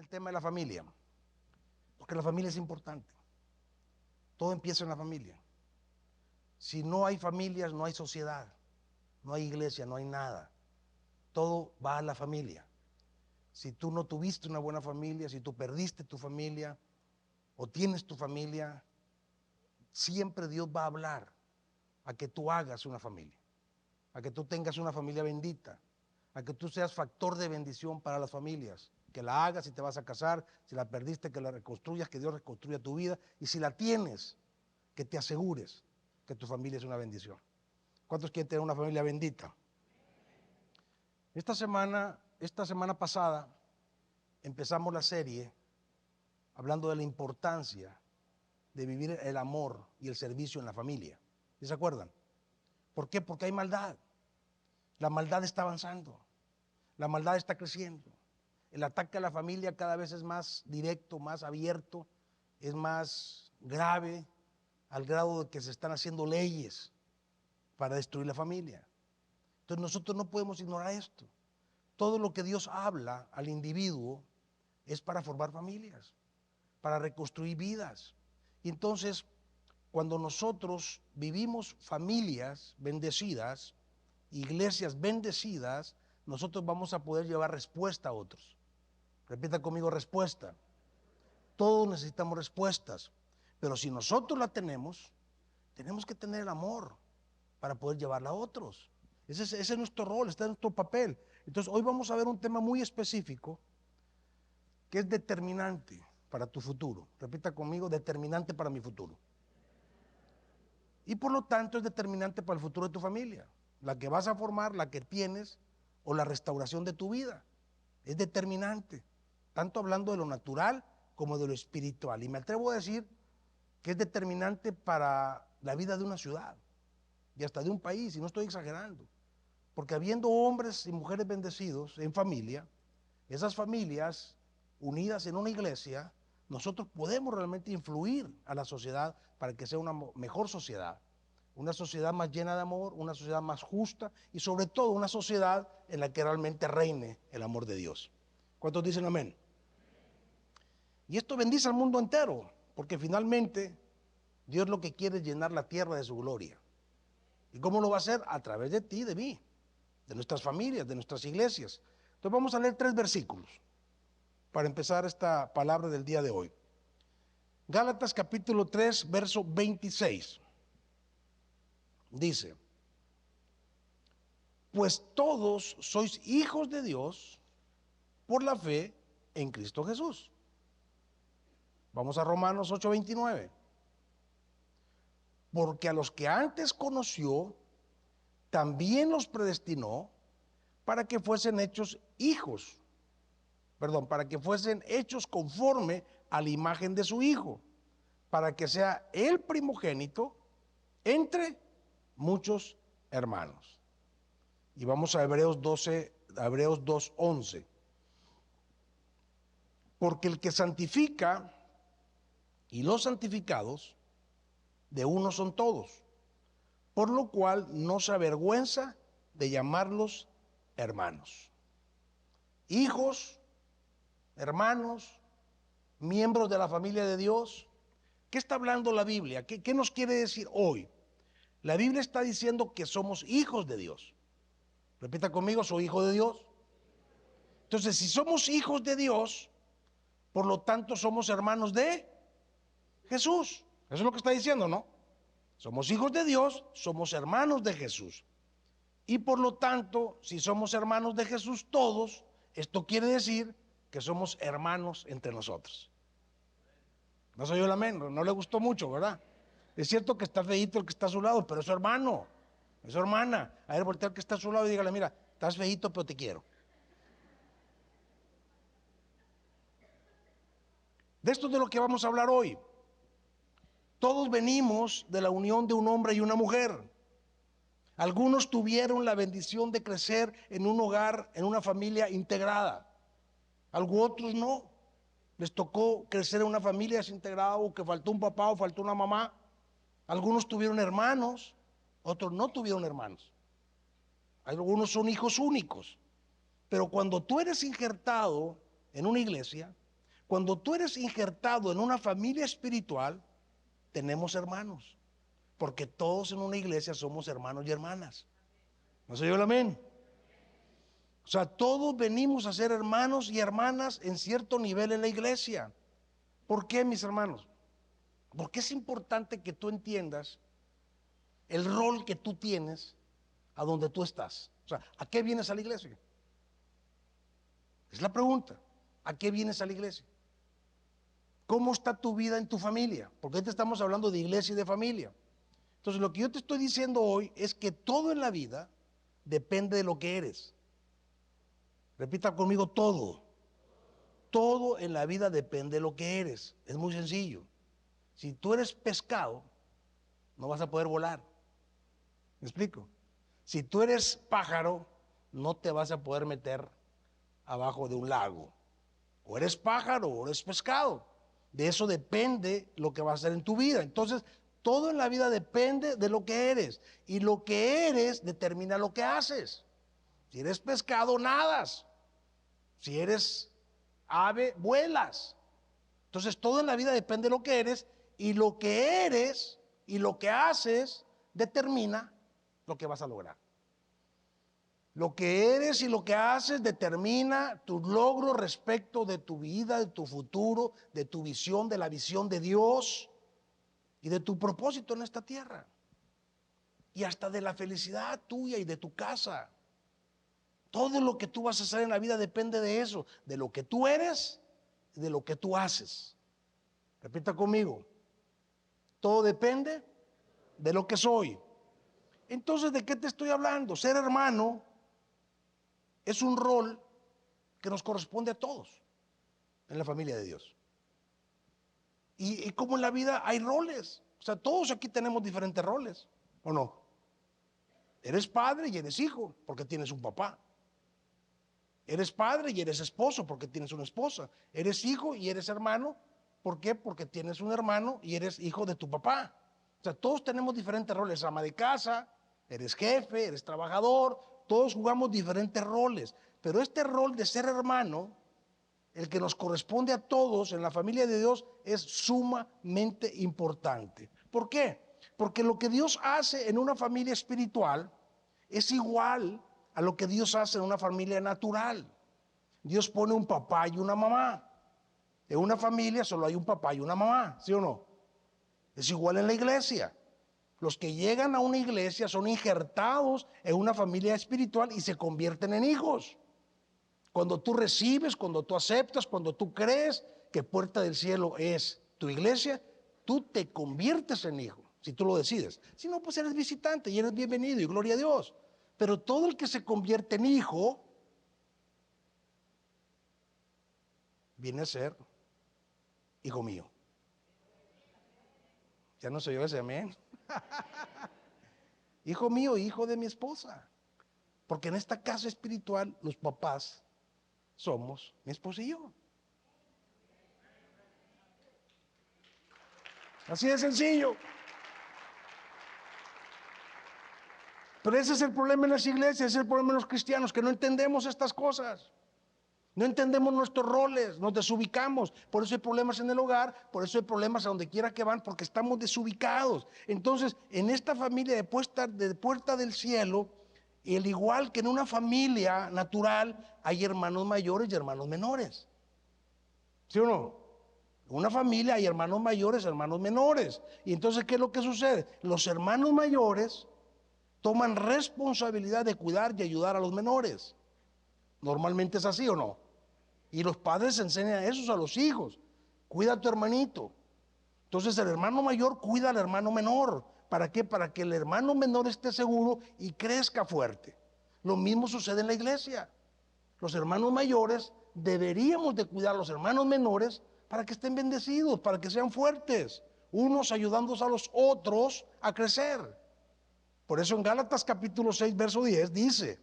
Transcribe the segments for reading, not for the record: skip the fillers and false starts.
el tema de la familia, porque la familia es importante. Todo empieza en la familia. Si no hay familias, no hay sociedad, no hay iglesia, no hay nada. Todo va a la familia. Si tú no tuviste una buena familia, si tú perdiste tu familia o tienes tu familia, siempre Dios va a hablar a que tú hagas una familia, a que tú tengas una familia bendita, a que tú seas factor de bendición para las familias, que la hagas si te vas a casar, si la perdiste, que la reconstruyas, que Dios reconstruya tu vida, y si la tienes, que te asegures que tu familia es una bendición. ¿Cuántos quieren tener una familia bendita? Esta semana pasada empezamos la serie hablando de la importancia de vivir el amor y el servicio en la familia. ¿Sí se acuerdan? ¿Por qué? Porque hay maldad. La maldad está avanzando. La maldad está creciendo. El ataque a la familia cada vez es más directo, más abierto, es más grave, al grado de que se están haciendo leyes para destruir la familia. Entonces nosotros no podemos ignorar esto. Todo lo que Dios habla al individuo es para formar familias, para reconstruir vidas. Y entonces, cuando nosotros vivimos familias bendecidas, iglesias bendecidas, nosotros vamos a poder llevar respuesta a otros. Repita conmigo: respuesta. Todos necesitamos respuestas, pero si nosotros la tenemos, tenemos que tener el amor para poder llevarla a otros. Ese es nuestro rol, está en nuestro papel. Entonces hoy vamos a ver un tema muy específico que es determinante para tu futuro. Repita conmigo: determinante para mi futuro. Y por lo tanto es determinante para el futuro de tu familia. La que vas a formar, la que tienes, o la restauración de tu vida. Es determinante, tanto hablando de lo natural como de lo espiritual. Y me atrevo a decir que es determinante para la vida de una ciudad y hasta de un país, y no estoy exagerando. Porque habiendo hombres y mujeres bendecidos en familia, esas familias unidas en una iglesia, nosotros podemos realmente influir a la sociedad para que sea una mejor sociedad, una sociedad más llena de amor, una sociedad más justa y sobre todo una sociedad en la que realmente reine el amor de Dios. ¿Cuántos dicen amén? Y esto bendice al mundo entero, porque finalmente Dios lo que quiere es llenar la tierra de su gloria. ¿Y cómo lo va a hacer? A través de ti, de mí, de nuestras familias, de nuestras iglesias. Entonces vamos a leer 3 versículos para empezar esta palabra del día de hoy. Gálatas capítulo 3, verso 26. Dice: pues todos sois hijos de Dios por la fe en Cristo Jesús. Vamos a Romanos 8:29. Porque a los que antes conoció, también los predestinó para que fuesen hechos hijos. Para que fuesen hechos conforme a la imagen de su Hijo, para que sea el primogénito entre muchos hermanos. Y vamos a Hebreos 2:11. Porque el que santifica y los santificados de uno son todos, por lo cual no se avergüenza de llamarlos hermanos. Hijos, hermanos, miembros de la familia de Dios. ¿Qué está hablando la Biblia? ¿Qué nos quiere decir hoy? La Biblia está diciendo que somos hijos de Dios. Repita conmigo: soy hijo de Dios. Entonces, si somos hijos de Dios, por lo tanto somos hermanos de Jesús. Eso es lo que está diciendo, ¿no? Somos hijos de Dios, somos hermanos de Jesús. Y por lo tanto, si somos hermanos de Jesús todos, esto quiere decir que somos hermanos entre nosotros. No soy yo el amén, no le gustó mucho, ¿verdad? Es cierto que está feíto el que está a su lado, pero es su hermano, es su hermana. A ver, voltea al que está a su lado y dígale: mira, estás feíto, pero te quiero. De esto es de lo que vamos a hablar hoy. Todos venimos de la unión de un hombre y una mujer. Algunos tuvieron la bendición de crecer en un hogar, en una familia integrada. Algunos otros no. Les tocó crecer en una familia desintegrada, o que faltó un papá o faltó una mamá. Algunos tuvieron hermanos, otros no tuvieron hermanos. Algunos son hijos únicos. Pero cuando tú eres injertado en una iglesia, Cuando tú eres injertado en una familia espiritual, tenemos hermanos, porque todos en una iglesia somos hermanos y hermanas. ¿No se oyó el amén? O sea, todos venimos a ser hermanos y hermanas en cierto nivel en la iglesia. ¿Por qué, mis hermanos? Porque es importante que tú entiendas el rol que tú tienes a donde tú estás. O sea, ¿a qué vienes a la iglesia? Es la pregunta. ¿A qué vienes a la iglesia? ¿Cómo está tu vida en tu familia? Porque ahorita estamos hablando de iglesia y de familia. Entonces, lo que yo te estoy diciendo hoy es que todo en la vida depende de lo que eres. Repita conmigo, todo. Todo en la vida depende de lo que eres. Es muy sencillo. Si tú eres pescado, no vas a poder volar. ¿Me explico? Si tú eres pájaro, no te vas a poder meter abajo de un lago. O eres pájaro o eres pescado. De eso depende lo que va a hacer en tu vida. Entonces, todo en la vida depende de lo que eres. Y lo que eres determina lo que haces. Si eres pescado, nadas. Si eres ave, vuelas. Entonces, todo en la vida depende de lo que eres. Y lo que eres y lo que haces determina lo que vas a lograr. Lo que eres y lo que haces determina tu logro respecto de tu vida, de tu futuro, de tu visión, de la visión de Dios y de tu propósito en esta tierra. Y hasta de la felicidad tuya y de tu casa. Todo lo que tú vas a hacer en la vida depende de eso, de lo que tú eres y de lo que tú haces. Repita conmigo. Todo depende de lo que soy. Entonces, ¿de qué te estoy hablando? Ser hermano es un rol que nos corresponde a todos en la familia de Dios. Y como en la vida hay roles. O sea, todos aquí tenemos diferentes roles, ¿o no? Eres padre y eres hijo porque tienes un papá. Eres padre y eres esposo porque tienes una esposa. Eres hijo y eres hermano. ¿Por qué? Porque tienes un hermano y eres hijo de tu papá. O sea, todos tenemos diferentes roles. Ama de casa, eres jefe, eres trabajador. Todos jugamos diferentes roles. Pero este rol de ser hermano, el que nos corresponde a todos en la familia de Dios, es sumamente importante. ¿Por qué? Porque lo que Dios hace en una familia espiritual es igual a lo que Dios hace en una familia natural. Dios pone un papá y una mamá. En una familia solo hay un papá y una mamá, ¿sí o no? Es igual en la iglesia. Los que llegan a una iglesia son injertados en una familia espiritual y se convierten en hijos. Cuando tú recibes, cuando tú aceptas, cuando tú crees que Puerta del Cielo es tu iglesia, tú te conviertes en hijo, si tú lo decides. Si no, pues eres visitante y eres bienvenido y gloria a Dios. Pero todo el que se convierte en hijo viene a ser hijo mío. Ya no soy yo ese, amén. Hijo mío, hijo de mi esposa. Porque en esta casa espiritual los papás somos mi esposa y yo. Así de sencillo. Pero ese es el problema en las iglesias, ese es el problema en los cristianos, que no entendemos estas cosas. No entendemos nuestros roles, nos desubicamos. Por eso hay problemas en el hogar, por eso hay problemas a donde quiera que van, porque estamos desubicados. Entonces, en esta familia de Puerta del Cielo, al igual que en una familia natural, hay hermanos mayores y hermanos menores. ¿Sí o no? En una familia hay hermanos mayores, hermanos menores. Y entonces, ¿qué es lo que sucede? Los hermanos mayores toman responsabilidad de cuidar y ayudar a los menores. Normalmente es así, ¿o no? Y los padres enseñan eso a los hijos. Cuida a tu hermanito. Entonces el hermano mayor cuida al hermano menor. ¿Para qué? Para que el hermano menor esté seguro y crezca fuerte. Lo mismo sucede en la iglesia. Los hermanos mayores deberíamos de cuidar a los hermanos menores para que estén bendecidos, para que sean fuertes, unos ayudándonos a los otros a crecer. Por eso en Gálatas capítulo 6, verso 10 dice,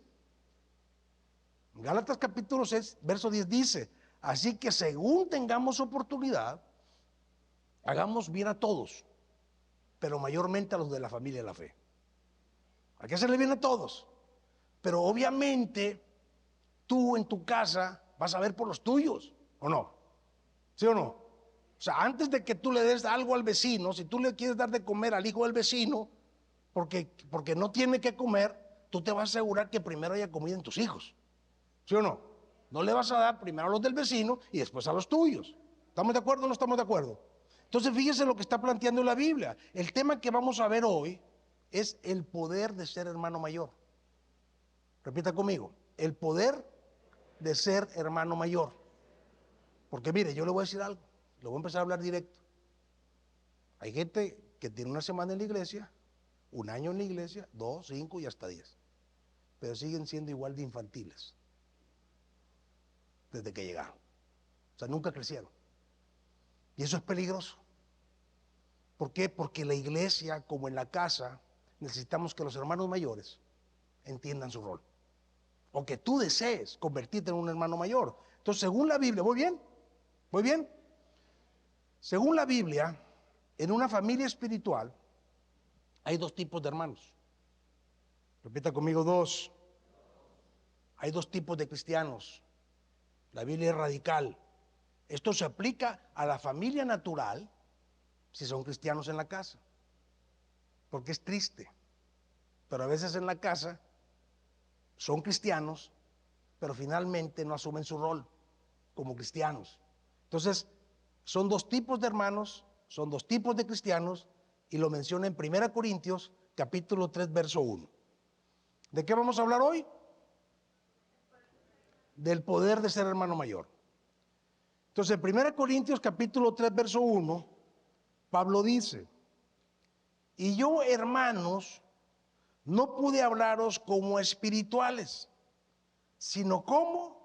en Gálatas capítulo 6, verso 10 dice, así que según tengamos oportunidad, hagamos bien a todos, pero mayormente a los de la familia de la fe. ¿A qué se le viene a todos? Pero obviamente tú en tu casa vas a ver por los tuyos, ¿o no? ¿Sí o no? O sea, antes de que tú le des algo al vecino, si tú le quieres dar de comer al hijo del vecino, porque no tiene que comer, tú te vas a asegurar que primero haya comida en tus hijos. ¿Sí o no? No le vas a dar primero a los del vecino y después a los tuyos. ¿Estamos de acuerdo o no estamos de acuerdo? Entonces fíjese lo que está planteando la Biblia. El tema que vamos a ver hoy es el poder de ser hermano mayor. Repita conmigo, el poder de ser hermano mayor. Porque mire, yo le voy a decir algo, le voy a empezar a hablar directo. Hay gente que tiene una semana en la iglesia, un año en la iglesia, 2, 5 y hasta 10, pero siguen siendo igual de infantiles desde que llegaron. O sea, nunca crecieron. Y eso es peligroso. ¿Por qué? Porque la iglesia, como en la casa, necesitamos que los hermanos mayores entiendan su rol. O que tú desees convertirte en un hermano mayor. Entonces, según la Biblia, ¿voy bien? ¿Voy bien? Según la Biblia, en una familia espiritual hay dos tipos de hermanos. Repita conmigo, dos. Hay dos tipos de cristianos. La Biblia es radical. Esto se aplica a la familia natural si son cristianos en la casa. Porque es triste. Pero a veces en la casa son cristianos, pero finalmente no asumen su rol como cristianos. Entonces, son dos tipos de hermanos, son dos tipos de cristianos, y lo menciona en 1 Corintios, capítulo 3, verso 1. ¿De qué vamos a hablar hoy? Del poder de ser hermano mayor. Entonces, en 1 Corintios, capítulo 3, verso 1, Pablo dice: y yo, hermanos, no pude hablaros como espirituales, sino como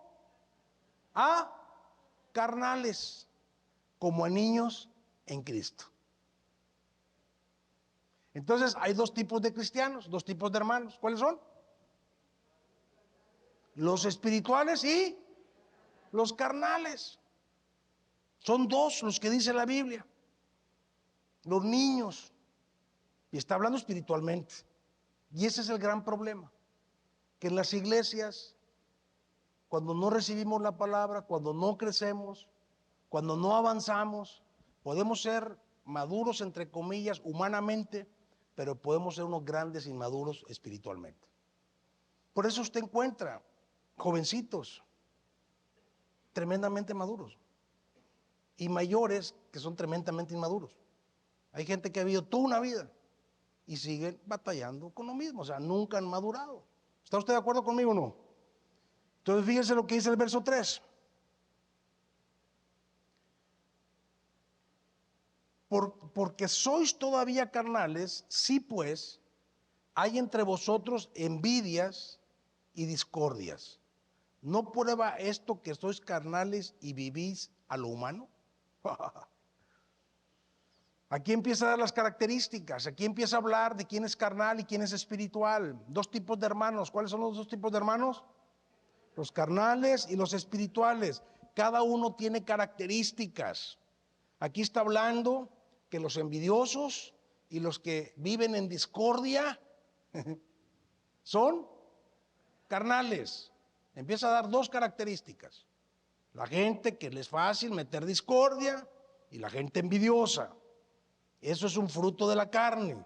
a carnales, como a niños en Cristo. Entonces hay dos tipos de cristianos, dos tipos de hermanos. ¿Cuáles son? Los espirituales y los carnales. Son dos los que dice la Biblia. Los niños. Y está hablando espiritualmente. Y ese es el gran problema. Que en las iglesias, cuando no recibimos la palabra, cuando no crecemos, cuando no avanzamos, podemos ser maduros, entre comillas, humanamente, pero podemos ser unos grandes inmaduros espiritualmente. Por eso usted encuentra jovencitos tremendamente maduros y mayores que son tremendamente inmaduros. Hay gente que ha vivido toda una vida y siguen batallando con lo mismo, o sea, nunca han madurado. ¿Está usted de acuerdo conmigo o no? Entonces fíjese lo que dice el verso 3. Porque sois todavía carnales, sí pues, hay entre vosotros envidias y discordias. ¿No prueba esto que sois carnales y vivís a lo humano? Aquí empieza a dar las características, aquí empieza a hablar de quién es carnal y quién es espiritual. Dos tipos de hermanos. ¿Cuáles son los dos tipos de hermanos? Los carnales y los espirituales. Cada uno tiene características. Aquí está hablando que los envidiosos y los que viven en discordia son carnales. Empieza a dar dos características: la gente que les es fácil meter discordia y la gente envidiosa. Eso es un fruto de la carne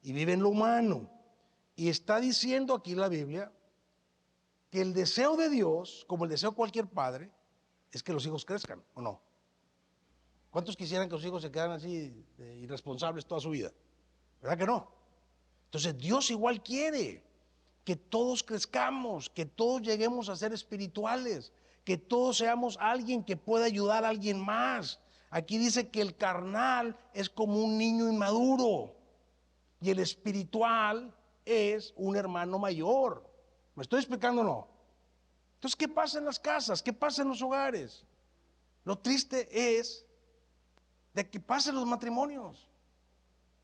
y vive en lo humano. Y está diciendo aquí la Biblia que el deseo de Dios, como el deseo de cualquier padre, es que los hijos crezcan, ¿o no? ¿Cuántos quisieran que los hijos se quedaran así irresponsables toda su vida? ¿Verdad que no? Entonces Dios igual quiere que todos crezcamos, que todos lleguemos a ser espirituales, que todos seamos alguien que pueda ayudar a alguien más. Aquí dice que el carnal es como un niño inmaduro y el espiritual es un hermano mayor. ¿Me estoy explicando o no? Entonces, ¿qué pasa en las casas? ¿Qué pasa en los hogares? Lo triste es de que pasen los matrimonios.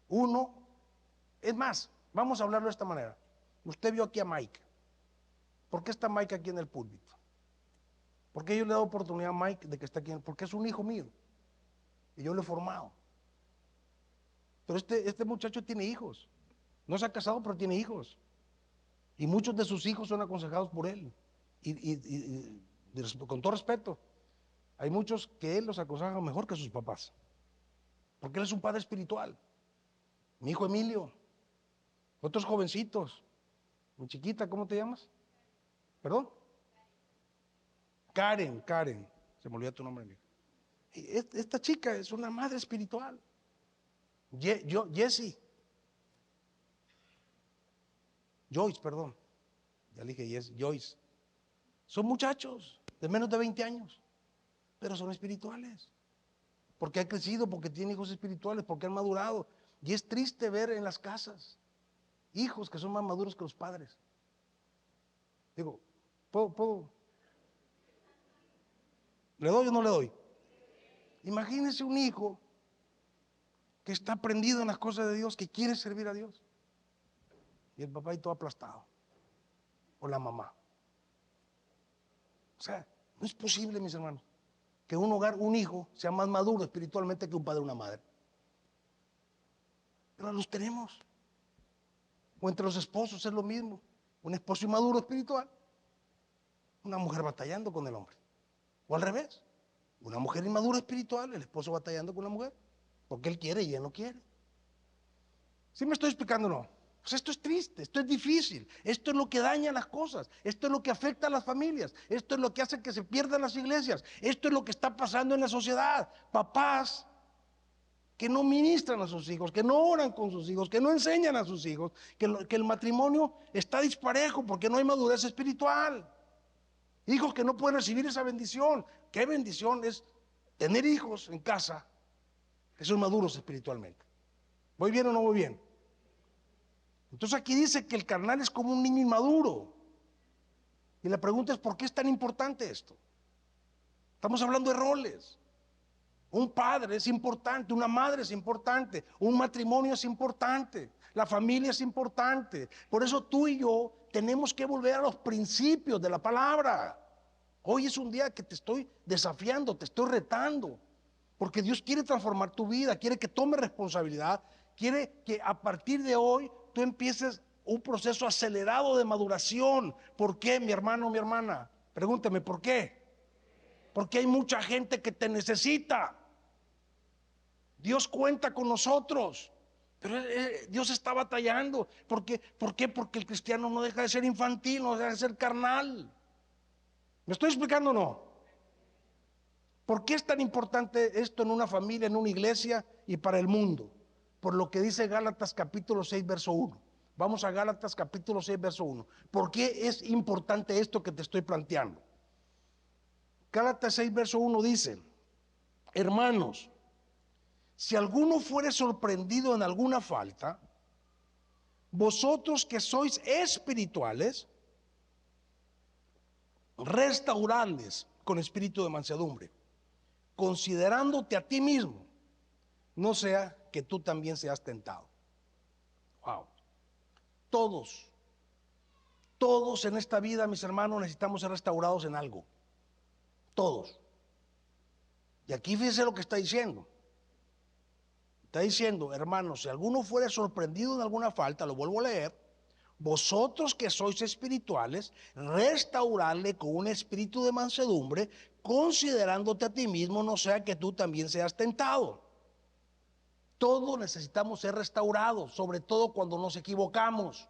Uno, es más, vamos a hablarlo de esta manera. Usted vio aquí a Mike. ¿Por qué está Mike aquí en el púlpito? ¿Por qué yo le he dado oportunidad a Mike de que esté aquí? Porque es un hijo mío y yo lo he formado. Pero este muchacho tiene hijos. No se ha casado, pero tiene hijos. Y muchos de sus hijos son aconsejados por él. Y con todo respeto, Hay muchos que él los aconseja mejor que sus papás, porque él es un padre espiritual. Mi hijo Emilio, otros jovencitos, mi chiquita, ¿cómo te llamas? ¿Perdón? Karen, se me olvidó tu nombre, amigo. Esta chica es una madre espiritual. Jessie, Joyce, perdón, ya le dije Joyce. Son muchachos de menos de 20 años, pero son espirituales. Porque han crecido, porque tienen hijos espirituales, porque han madurado. Y es triste ver en las casas hijos que son más maduros que los padres. Digo, ¿puedo? ¿Le doy o no le doy? Imagínese un hijo que está prendido en las cosas de Dios, que quiere servir a Dios, y el papá ahí todo aplastado, o la mamá. O sea, no es posible, mis hermanos, que un hogar, un hijo, sea más maduro espiritualmente que un padre o una madre. Pero los tenemos. O entre los esposos es lo mismo. Un esposo inmaduro espiritual, una mujer batallando con el hombre. O al revés, una mujer inmadura espiritual, el esposo batallando con la mujer, porque él quiere y ella no quiere. ¿Sí me estoy explicando o no? Pues esto es triste, esto es difícil, esto es lo que daña las cosas, esto es lo que afecta a las familias, esto es lo que hace que se pierdan las iglesias, esto es lo que está pasando en la sociedad. Papás que no ministran a sus hijos, que no oran con sus hijos, que no enseñan a sus hijos, que el matrimonio está disparejo porque no hay madurez espiritual. Hijos que no pueden recibir esa bendición. ¿Qué bendición es tener hijos en casa que son maduros espiritualmente? ¿Voy bien o no voy bien? Entonces aquí dice que el carnal es como un niño inmaduro. Y la pregunta es, ¿por qué es tan importante esto? Estamos hablando de roles. Un padre es importante, una madre es importante, un matrimonio es importante, la familia es importante. Por eso tú y yo tenemos que volver a los principios de la palabra. Hoy es un día que te estoy desafiando, te estoy retando, porque Dios quiere transformar tu vida, quiere que tomes responsabilidad, quiere que a partir de hoy tú empieces un proceso acelerado de maduración. ¿Por qué, mi hermano, mi hermana? Pregúnteme, ¿por qué? Porque hay mucha gente que te necesita. Dios cuenta con nosotros, pero Dios está batallando. ¿Por qué? Porque el cristiano no deja de ser infantil, no deja de ser carnal. ¿Me estoy explicando o no? ¿Por qué es tan importante esto en una familia, en una iglesia y para el mundo? Por lo que dice Gálatas capítulo 6, verso 1. Vamos a Gálatas capítulo 6, verso 1. ¿Por qué es importante esto que te estoy planteando? Gálatas 6, verso 1 dice: hermanos, si alguno fuere sorprendido en alguna falta, vosotros que sois espirituales, restauradles con espíritu de mansedumbre, considerándote a ti mismo, no sea que tú también seas tentado. Wow. Todos en esta vida, mis hermanos, necesitamos ser restaurados en algo. Todos. Y aquí fíjense lo que está diciendo. Está diciendo, hermanos, si alguno fuera sorprendido en alguna falta, lo vuelvo a leer, vosotros que sois espirituales, restaurarle con un espíritu de mansedumbre, considerándote a ti mismo, no sea que tú también seas tentado. Todos necesitamos ser restaurados, sobre todo cuando nos equivocamos,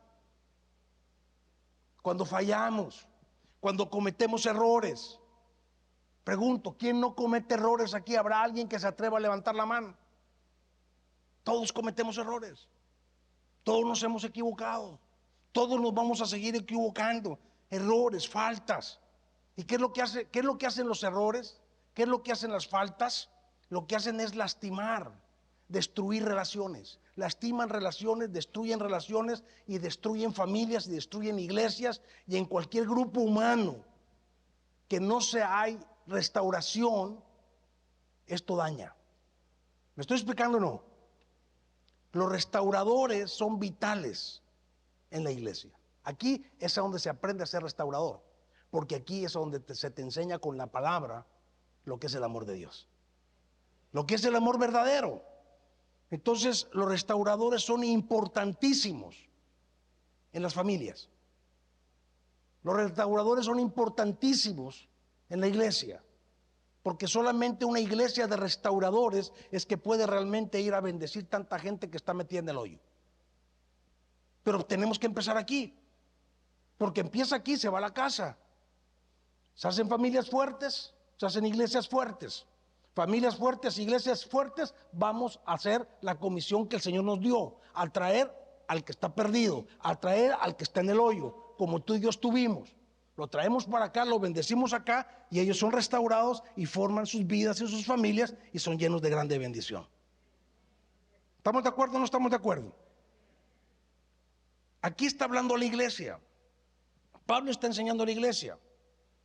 cuando fallamos, cuando cometemos errores. Pregunto, ¿quién no comete errores aquí? ¿Habrá alguien que se atreva a levantar la mano? Todos cometemos errores, todos nos hemos equivocado, todos nos vamos a seguir equivocando, errores, faltas. ¿Y qué es lo que hace? ¿Qué es lo que hacen los errores? ¿Qué es lo que hacen las faltas? Lo que hacen es lastimar, destruir relaciones. Lastiman relaciones, destruyen relaciones y destruyen familias y destruyen iglesias, y en cualquier grupo humano que no se hay restauración, esto daña. ¿Me estoy explicando o no? Los restauradores son vitales en la iglesia. Aquí es donde se aprende a ser restaurador, porque aquí es donde se te enseña con la palabra lo que es el amor de Dios, lo que es el amor verdadero. Entonces los restauradores son importantísimos en las familias. Los restauradores son importantísimos en la iglesia. porque solamente una iglesia de restauradores es que puede realmente ir a bendecir tanta gente que está metida en el hoyo. Pero tenemos que empezar aquí, porque empieza aquí, se va a la casa. Se hacen familias fuertes, se hacen iglesias fuertes. Familias fuertes, iglesias fuertes, vamos a hacer la comisión que el Señor nos dio, al traer al que está perdido, al traer al que está en el hoyo, como tú y yo estuvimos. Lo traemos para acá, lo bendecimos acá y ellos son restaurados y forman sus vidas y sus familias y son llenos de grande bendición. ¿Estamos de acuerdo o no estamos de acuerdo? Aquí está hablando la iglesia. Pablo está enseñando a la iglesia,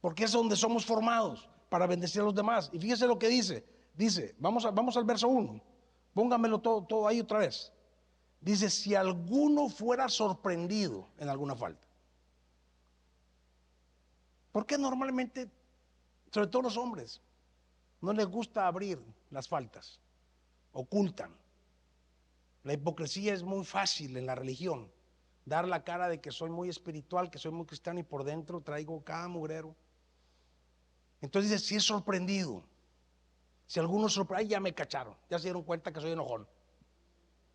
porque es donde somos formados para bendecir a los demás. Y fíjese lo que dice. Dice, vamos al verso 1. Póngamelo todo ahí otra vez. Dice, si alguno fuera sorprendido en alguna falta. Porque normalmente, sobre todo los hombres, no les gusta abrir las faltas? Ocultan. La hipocresía es muy fácil en la religión. Dar la cara de que soy muy espiritual, que soy muy cristiano y por dentro traigo cada mugrero. Entonces dice, si es sorprendido, si alguno sorprende, ay, ya me cacharon, ya se dieron cuenta que soy enojón.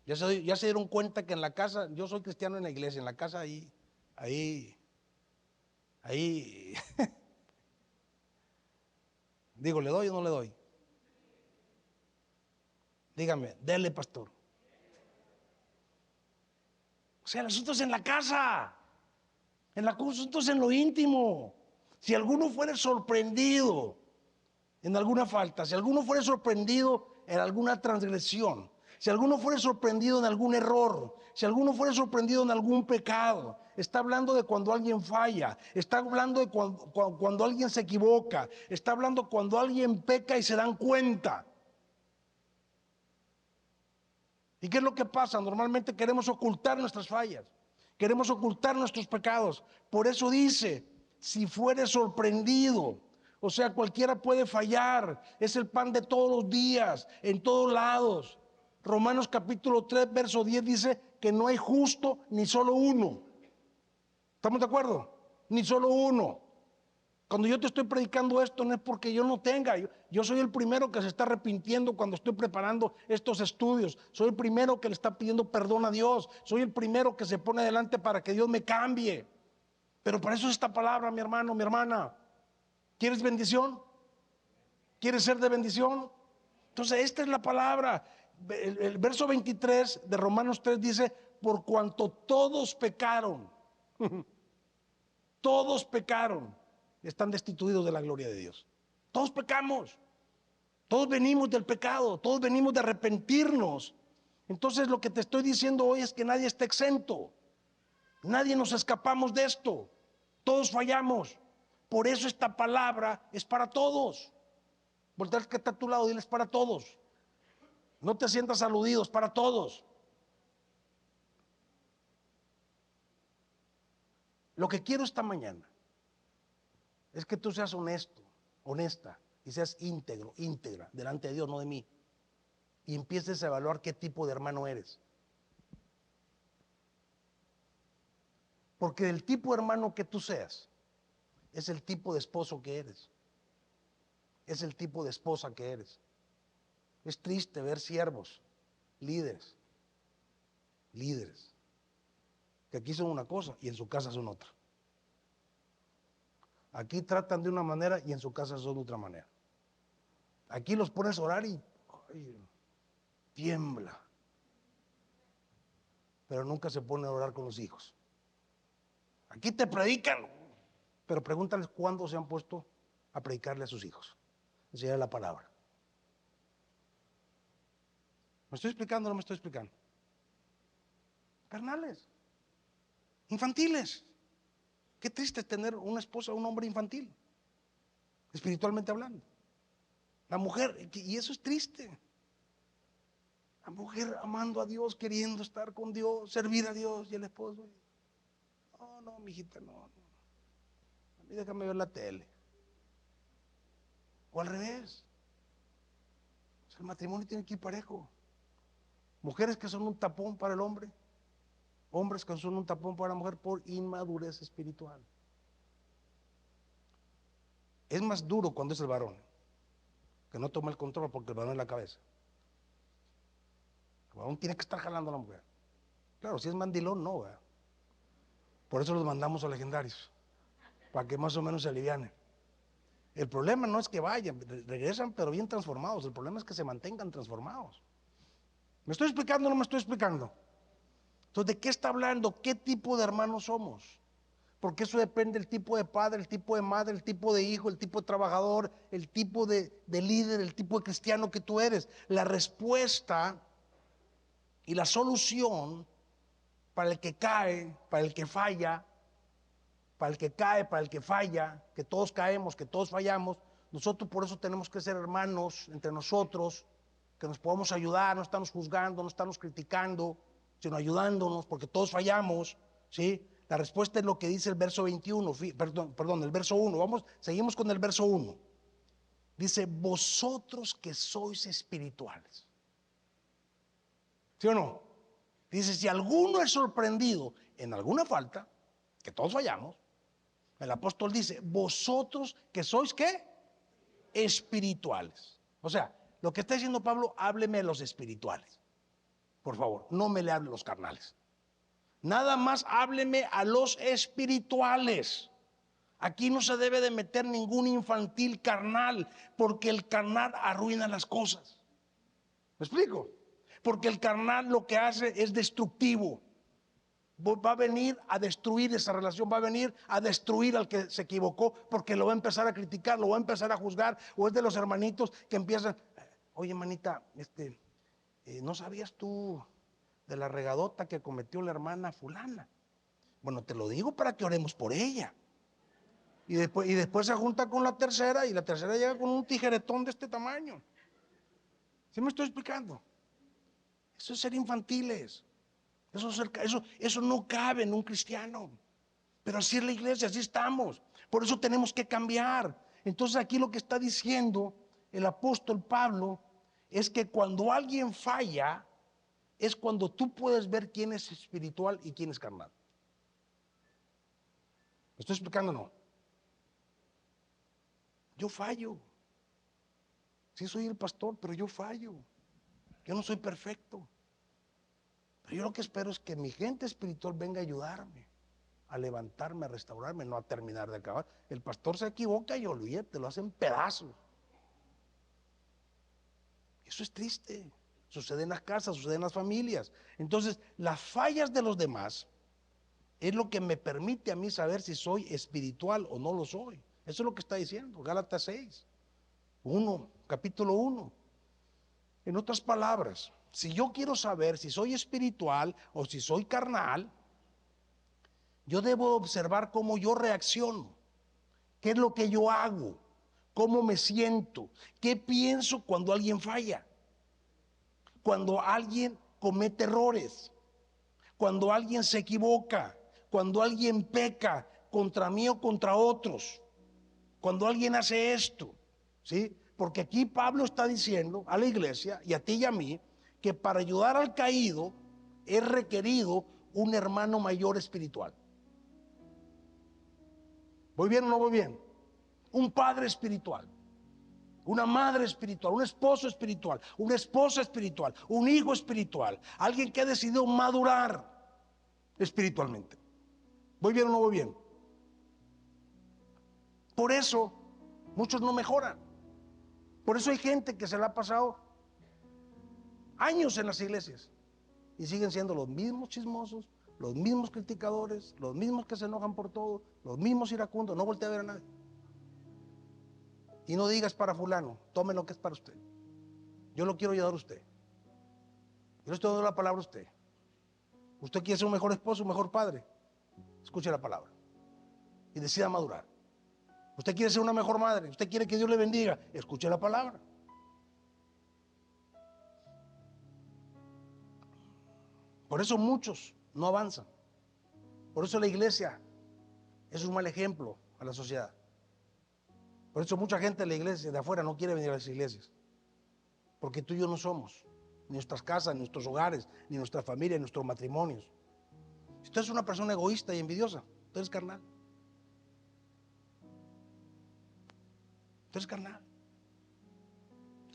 Ya se dieron cuenta que en la casa, yo soy cristiano en la iglesia, en la casa ahí, digo, ¿le doy o no le doy? Dígame, dele, pastor. O sea, el asunto es en la casa, el asunto es en lo íntimo. Si alguno fuera sorprendido en alguna falta, si alguno fuera sorprendido en alguna transgresión, si alguno fuera sorprendido en algún error, si alguno fuera sorprendido en algún pecado, está hablando de cuando alguien falla, está hablando de cuando alguien se equivoca, está hablando cuando alguien peca y se dan cuenta. ¿Y qué es lo que pasa? Normalmente queremos ocultar nuestras fallas, queremos ocultar nuestros pecados. Por eso dice, si fuere sorprendido, o sea, cualquiera puede fallar, es el pan de todos los días, en todos lados. Romanos capítulo 3, verso 10 dice que no hay justo ni solo uno. ¿Estamos de acuerdo? Ni solo uno. Cuando yo te estoy predicando esto no es porque yo no tenga, yo soy el primero que se está arrepintiendo cuando estoy preparando estos estudios, soy el primero que le está pidiendo perdón a Dios, soy el primero que se pone adelante para que Dios me cambie. Pero para eso es esta palabra, mi hermano, mi hermana. ¿Quieres bendición? ¿Quieres ser de bendición? Entonces esta es la palabra. El verso 23 de Romanos 3 dice, por cuanto todos pecaron, todos pecaron, están destituidos de la gloria de Dios. Todos pecamos, todos venimos del pecado, todos venimos de arrepentirnos. Entonces lo que te estoy diciendo hoy es que nadie está exento, nadie nos escapamos de esto, todos fallamos. Por eso esta palabra es para todos. Voltea que está a tu lado, dile, es para todos. No te sientas aludido, es para todos. Lo que quiero esta mañana es que tú seas honesto, honesta, y seas íntegro, íntegra, delante de Dios, no de mí. Y empieces a evaluar qué tipo de hermano eres. Porque el tipo de hermano que tú seas, es el tipo de esposo que eres. Es el tipo de esposa que eres. Es triste ver siervos, líderes, que aquí son una cosa y en su casa son otra. Aquí tratan de una manera y en su casa son de otra manera. Aquí los pones a orar y ay, tiembla. Pero nunca se pone a orar con los hijos. Aquí te predican, pero pregúntales cuándo se han puesto a predicarle a sus hijos. Enseñarle la palabra. ¿Me estoy explicando o no me estoy explicando? Carnales, infantiles. Qué triste tener una esposa o un hombre infantil, espiritualmente hablando. La mujer, y eso es triste. La mujer amando a Dios, queriendo estar con Dios, servir a Dios, y el esposo, no, mijita, no. A mí déjame ver la tele. O al revés. O sea, el matrimonio tiene que ir parejo. Mujeres que son un tapón para el hombre, hombres que son un tapón para la mujer por inmadurez espiritual. Es más duro cuando es el varón. que no tome el control porque el varón es la cabeza. El varón tiene que estar jalando a la mujer. Claro, si es mandilón, no, ¿verdad? Por eso los mandamos a legendarios, para que más o menos se alivianen. El problema no es que vayan, regresan pero bien transformados. El problema es que se mantengan transformados. ¿Me estoy explicando o no me estoy explicando? Entonces, ¿de qué está hablando? ¿Qué tipo de hermanos somos? Porque eso depende del tipo de padre, el tipo de madre, el tipo de hijo, el tipo de trabajador, el tipo de líder, el tipo de cristiano que tú eres. La respuesta y la solución para el que cae, para el que falla, para el que cae, para el que falla, que todos caemos, que todos fallamos, nosotros por eso tenemos que ser hermanos entre nosotros, que nos podamos ayudar, no estamos juzgando, no estamos criticando, sino ayudándonos, porque todos fallamos, ¿sí? La respuesta es lo que dice el verso 21, perdón, el verso 1, seguimos con el verso 1. Dice, vosotros que sois espirituales. ¿Sí o no? Dice, si alguno es sorprendido en alguna falta, que todos fallamos, el apóstol dice, vosotros que sois, ¿qué? Espirituales. O sea, lo que está diciendo Pablo, hábleme de los espirituales. Por favor, no me le hable los carnales. Nada más hábleme a los espirituales. Aquí no se debe de meter ningún infantil carnal, porque el carnal arruina las cosas. ¿Me explico? Porque el carnal lo que hace es destructivo. Va a venir a destruir esa relación, va a venir a destruir al que se equivocó, porque lo va a empezar a criticar, lo va a empezar a juzgar, o es de los hermanitos que empiezan, oye manita, ¿no sabías tú de la regadota que cometió la hermana fulana? Bueno, te lo digo para que oremos por ella. Y después se junta con la tercera, y la tercera llega con un tijeretón de este tamaño. ¿Sí me estoy explicando? Eso es ser infantiles. Eso no cabe en un cristiano. Pero así es la iglesia, así estamos. Por eso tenemos que cambiar. Entonces aquí lo que está diciendo el apóstol Pablo es que cuando alguien falla, es cuando tú puedes ver quién es espiritual y quién es carnal. ¿Me estoy explicando o no? Yo fallo. Sí soy el pastor, pero yo fallo. Yo no soy perfecto. Pero yo lo que espero es que mi gente espiritual venga a ayudarme, a levantarme, a restaurarme, no a terminar de acabar. El pastor se equivoca y olvídate, lo hacen pedazos. Eso es triste. Sucede en las casas, sucede en las familias. Entonces, las fallas de los demás es lo que me permite a mí saber si soy espiritual o no lo soy. Eso es lo que está diciendo Gálatas 6, capítulo 1. En otras palabras, si yo quiero saber si soy espiritual o si soy carnal, yo debo observar cómo yo reacciono, qué es lo que yo hago, cómo me siento, qué pienso cuando alguien falla, cuando alguien comete errores, cuando alguien se equivoca, cuando alguien peca contra mí o contra otros, cuando alguien hace esto, ¿sí? Porque aquí Pablo está diciendo a la iglesia y a ti y a mí que para ayudar al caído es requerido un hermano mayor espiritual. ¿Voy bien o no voy bien? Un padre espiritual, una madre espiritual, un esposo espiritual, una esposa espiritual, un hijo espiritual, alguien que ha decidido madurar espiritualmente. ¿Voy bien o no voy bien? Por eso muchos no mejoran. Por eso hay gente que se la ha pasado años en las iglesias y siguen siendo los mismos chismosos, los mismos criticadores, los mismos que se enojan por todo, los mismos iracundos. No voltea a ver a nadie. Y no digas para fulano, tome lo que es para usted. Yo lo quiero ayudar a usted. Yo le estoy dando la palabra a usted. Usted quiere ser un mejor esposo, un mejor padre. Escuche la palabra y decida madurar. Usted quiere ser una mejor madre, usted quiere que Dios le bendiga, escuche la palabra. Por eso muchos no avanzan. Por eso la iglesia es un mal ejemplo a la sociedad. Por eso mucha gente de la iglesia de afuera no quiere venir a las iglesias. Porque tú y yo no somos ni nuestras casas, ni nuestros hogares, ni nuestra familia, ni nuestros matrimonios. Si tú eres una persona egoísta y envidiosa, tú eres carnal. Tú eres carnal.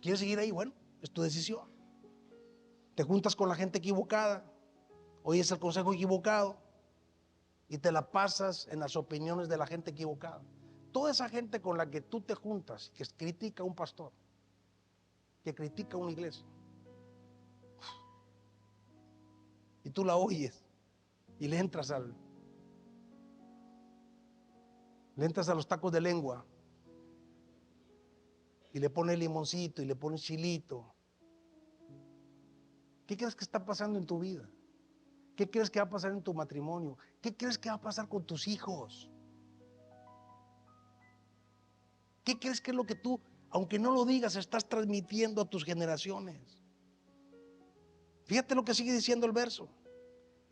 ¿Quieres seguir ahí? Bueno, es tu decisión. Te juntas con la gente equivocada, oyes el consejo equivocado y te la pasas en las opiniones de la gente equivocada. Toda esa gente con la que tú te juntas, que critica a un pastor, que critica a una iglesia, y tú la oyes y le entras a los tacos de lengua y le pones limoncito y le pones chilito. ¿Qué crees que está pasando en tu vida? ¿Qué crees que va a pasar en tu matrimonio? ¿Qué crees que va a pasar con tus hijos? ¿Qué crees que es lo que tú, aunque no lo digas, estás transmitiendo a tus generaciones? Fíjate lo que sigue diciendo el verso.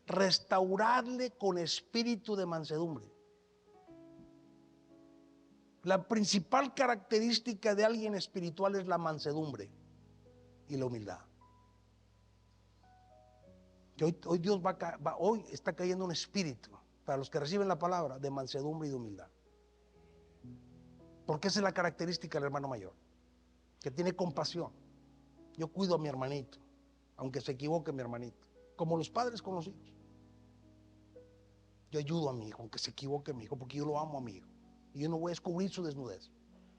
Restauradle con espíritu de mansedumbre. La principal característica de alguien espiritual es la mansedumbre y la humildad. Que hoy Dios hoy está cayendo un espíritu para los que reciben la palabra de mansedumbre y de humildad. Porque esa es la característica del hermano mayor, que tiene compasión. Yo cuido a mi hermanito, aunque se equivoque mi hermanito, como los padres con los hijos. Yo ayudo a mi hijo, aunque se equivoque mi hijo, porque yo lo amo a mi hijo. Y yo no voy a descubrir su desnudez,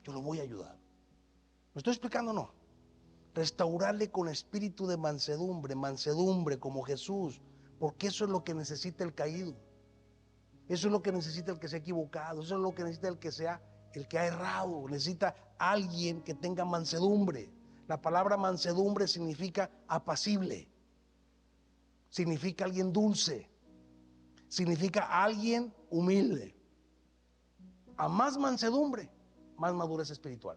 yo lo voy a ayudar. ¿Me estoy explicando o no? Restaurarle con espíritu de mansedumbre, mansedumbre como Jesús, porque eso es lo que necesita el caído. Eso es lo que necesita el que se ha equivocado, eso es lo que necesita el que ha errado. Necesita alguien que tenga mansedumbre. La palabra mansedumbre significa apacible, significa alguien dulce, significa alguien humilde. A más mansedumbre, más madurez espiritual.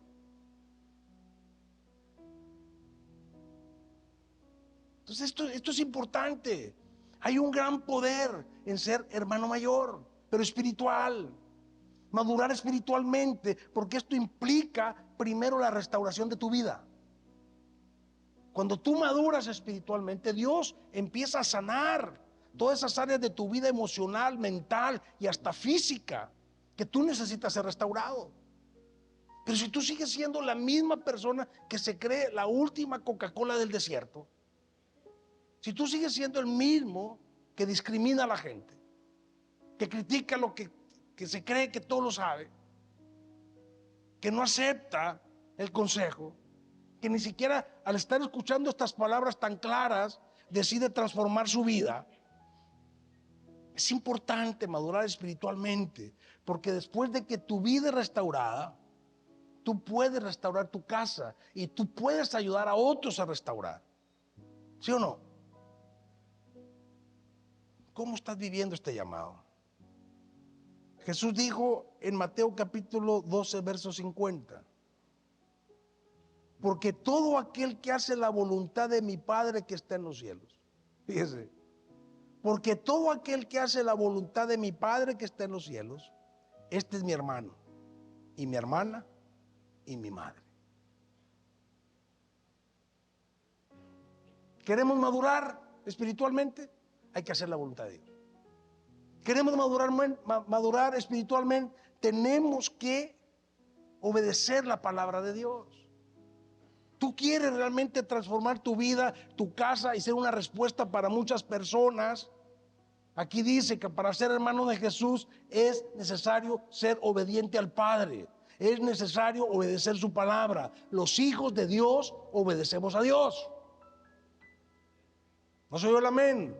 Entonces esto es importante. Hay un gran poder en ser hermano mayor, pero espiritual. Madurar espiritualmente, porque esto implica primero la restauración de tu vida. Cuando tú maduras espiritualmente, Dios empieza a sanar todas esas áreas de tu vida emocional, mental y hasta física que tú necesitas ser restaurado. Pero si tú sigues siendo la misma persona que se cree la última Coca-Cola del desierto, si tú sigues siendo el mismo que discrimina a la gente, que critica lo que se cree que todo lo sabe, que no acepta el consejo, que ni siquiera al estar escuchando estas palabras tan claras decide transformar su vida. Es importante madurar espiritualmente, porque después de que tu vida es restaurada, tú puedes restaurar tu casa y tú puedes ayudar a otros a restaurar. ¿Sí o no? ¿Cómo estás viviendo este llamado? Jesús dijo en Mateo capítulo 12, verso 50: porque todo aquel que hace la voluntad de mi Padre que está en los cielos. Fíjese. Porque todo aquel que hace la voluntad de mi Padre que está en los cielos, este es mi hermano, y mi hermana, y mi madre. ¿Queremos madurar espiritualmente? Hay que hacer la voluntad de Dios. ¿Queremos madurar espiritualmente? Tenemos que obedecer la palabra de Dios. Tú quieres realmente transformar tu vida, tu casa y ser una respuesta para muchas personas. Aquí dice que para ser hermano de Jesús es necesario ser obediente al Padre. Es necesario obedecer su palabra. Los hijos de Dios obedecemos a Dios. ¿No se oyó el amén?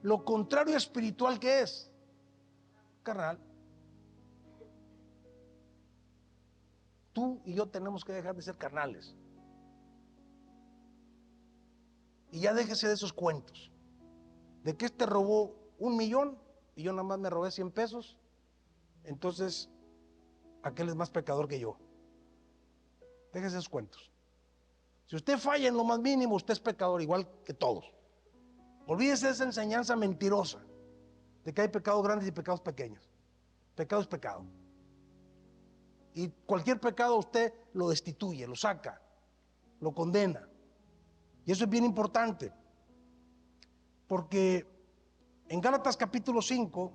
Lo contrario espiritual, ¿qué es? Carnal. Tú y yo tenemos que dejar de ser carnales. Y ya déjese de esos cuentos. De que este robó 1,000,000 y yo nada más me robé 100 pesos. Entonces, aquel es más pecador que yo. Déjese esos cuentos. Si usted falla en lo más mínimo, usted es pecador igual que todos. Olvídese de esa enseñanza mentirosa de que hay pecados grandes y pecados pequeños. Pecado es pecado. Y cualquier pecado usted lo destituye, lo saca, lo condena. Y eso es bien importante. Porque en Gálatas capítulo 5,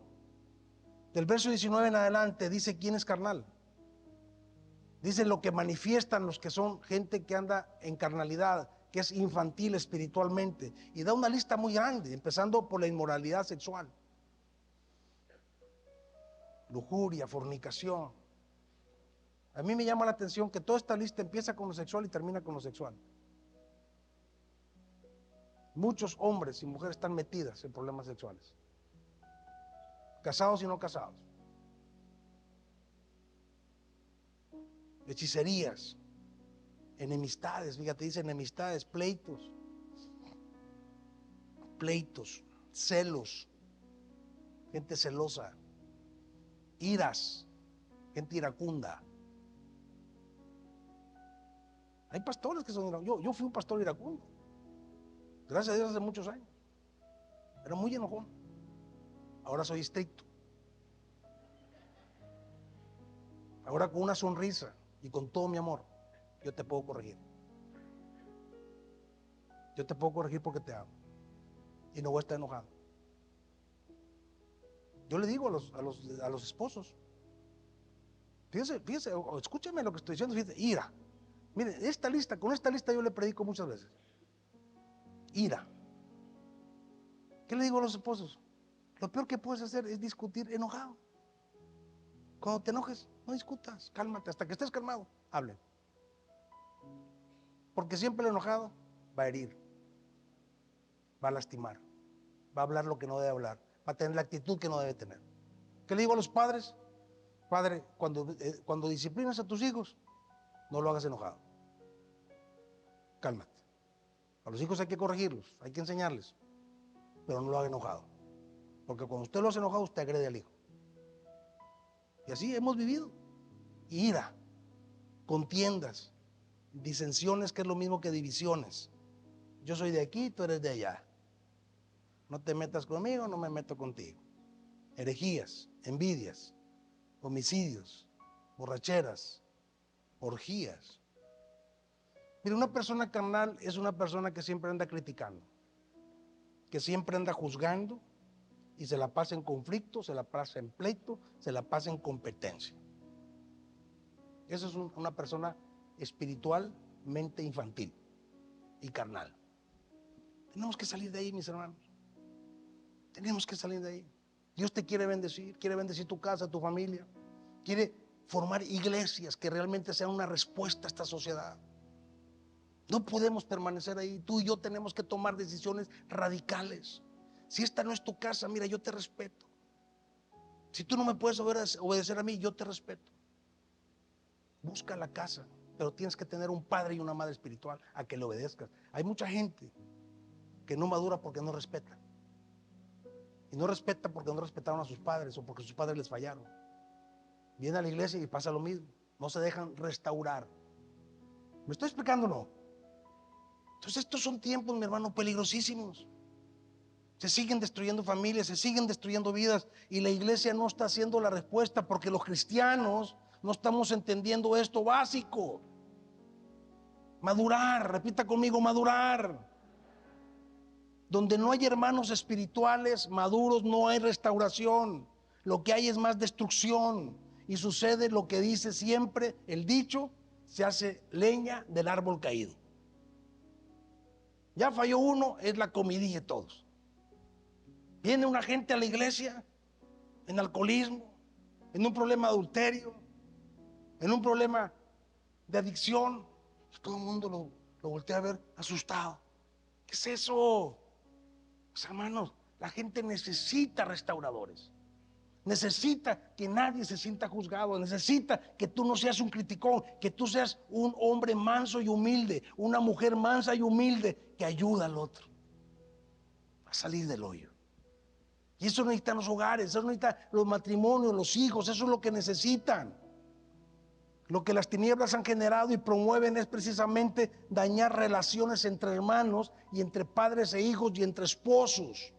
del verso 19 en adelante, dice quién es carnal. Dice lo que manifiestan los que son gente que anda en carnalidad, que es infantil espiritualmente. Y da una lista muy grande, empezando por la inmoralidad sexual. Lujuria, fornicación. A mí me llama la atención que toda esta lista empieza con lo sexual y termina con lo sexual. Muchos hombres y mujeres están metidas en problemas sexuales, casados y no casados. Hechicerías, enemistades, fíjate, dice enemistades, pleitos, celos, gente celosa, iras, gente iracunda. Hay pastores que son iracundos. Yo fui un pastor iracundo, gracias a Dios, hace muchos años. Era muy enojón. Ahora soy estricto. Ahora con una sonrisa y con todo mi amor, yo te puedo corregir. Yo te puedo corregir porque te amo y no voy a estar enojado. Yo le digo a los esposos, fíjese, escúcheme lo que estoy diciendo, fíjese, ira. Mire, con esta lista yo le predico muchas veces. Ira. ¿Qué le digo a los esposos? Lo peor que puedes hacer es discutir enojado. Cuando te enojes, no discutas, cálmate, hasta que estés calmado, hablen. Porque siempre el enojado va a herir, va a lastimar, va a hablar lo que no debe hablar, va a tener la actitud que no debe tener. ¿Qué le digo a los padres? Padre, cuando disciplinas a tus hijos, no lo hagas enojado. Cálmate. A los hijos hay que corregirlos, hay que enseñarles, pero no lo haga enojado. Porque cuando usted lo hace enojado, usted agrede al hijo. Y así hemos vivido. Ira, contiendas, disensiones, que es lo mismo que divisiones. Yo soy de aquí, tú eres de allá. No te metas conmigo, no me meto contigo. Herejías, envidias, homicidios, borracheras, orgías. Mira, una persona carnal es una persona que siempre anda criticando, que siempre anda juzgando y se la pasa en conflicto, se la pasa en pleito, se la pasa en competencia. Esa es una persona espiritualmente infantil y carnal. Tenemos que salir de ahí, mis hermanos. Tenemos que salir de ahí. Dios te quiere bendecir tu casa, tu familia. Quiere formar iglesias que realmente sean una respuesta a esta sociedad. No podemos permanecer ahí. Tú y yo tenemos que tomar decisiones radicales. Si esta no es tu casa, mira, yo te respeto. Si tú no me puedes obedecer a mí, yo te respeto. Busca la casa, pero tienes que tener un padre y una madre espiritual a que le obedezcas. Hay mucha gente que no madura porque no respeta. Y no respeta porque no respetaron a sus padres o porque sus padres les fallaron. Viene a la iglesia y pasa lo mismo. No se dejan restaurar. ¿Me estoy explicando o no? Entonces estos son tiempos, mi hermano, peligrosísimos. Se siguen destruyendo familias, se siguen destruyendo vidas y la iglesia no está haciendo la respuesta porque los cristianos no estamos entendiendo esto básico. Madurar, repita conmigo, madurar. Donde no hay hermanos espirituales maduros, no hay restauración. Lo que hay es más destrucción. Y sucede lo que dice siempre el dicho: se hace leña del árbol caído. Ya falló uno, es la comidilla de todos. Viene una gente a la iglesia en alcoholismo, en un problema de adulterio, en un problema de adicción. Todo el mundo lo voltea a ver asustado. ¿Qué es eso? Pues, hermanos, la gente necesita restauradores. Necesita que nadie se sienta juzgado. Necesita que tú no seas un criticón, que tú seas un hombre manso y humilde, una mujer mansa y humilde que ayuda al otro a salir del hoyo. Y eso necesitan los hogares, eso necesitan los matrimonios, los hijos, eso es lo que necesitan. Lo que las tinieblas han generado y promueven es precisamente dañar relaciones entre hermanos y entre padres e hijos y entre esposos.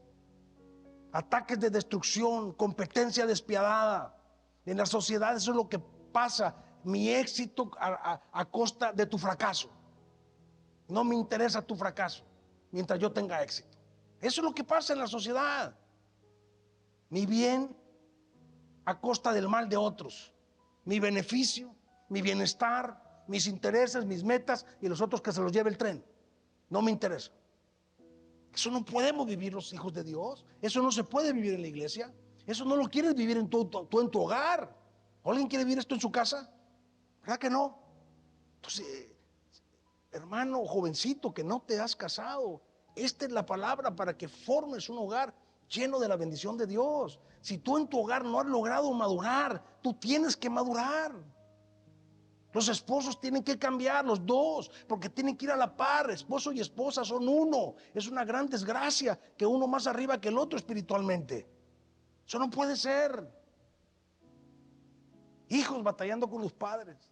Ataques de destrucción, competencia despiadada. En la sociedad eso es lo que pasa. Mi éxito a costa de tu fracaso. No me interesa tu fracaso mientras yo tenga éxito. Eso es lo que pasa en la sociedad. Mi bien a costa del mal de otros. Mi beneficio mi bienestar, mis intereses, mis metas, y los otros que se los lleve el tren. No me interesa. Eso no podemos vivir los hijos de Dios. Eso no se puede vivir en la iglesia. Eso no lo quieres vivir en tu hogar. ¿Alguien quiere vivir esto en su casa? ¿Verdad que no? Entonces, hermano, jovencito, que no te has casado, esta es la palabra para que formes un hogar lleno de la bendición de Dios. Si tú en tu hogar no has logrado madurar, tú tienes que madurar. Los esposos tienen que cambiar, los dos, porque tienen que ir a la par. Esposo y esposa son uno. Es una gran desgracia que uno más arriba que el otro espiritualmente. Eso no puede ser. Hijos batallando con los padres.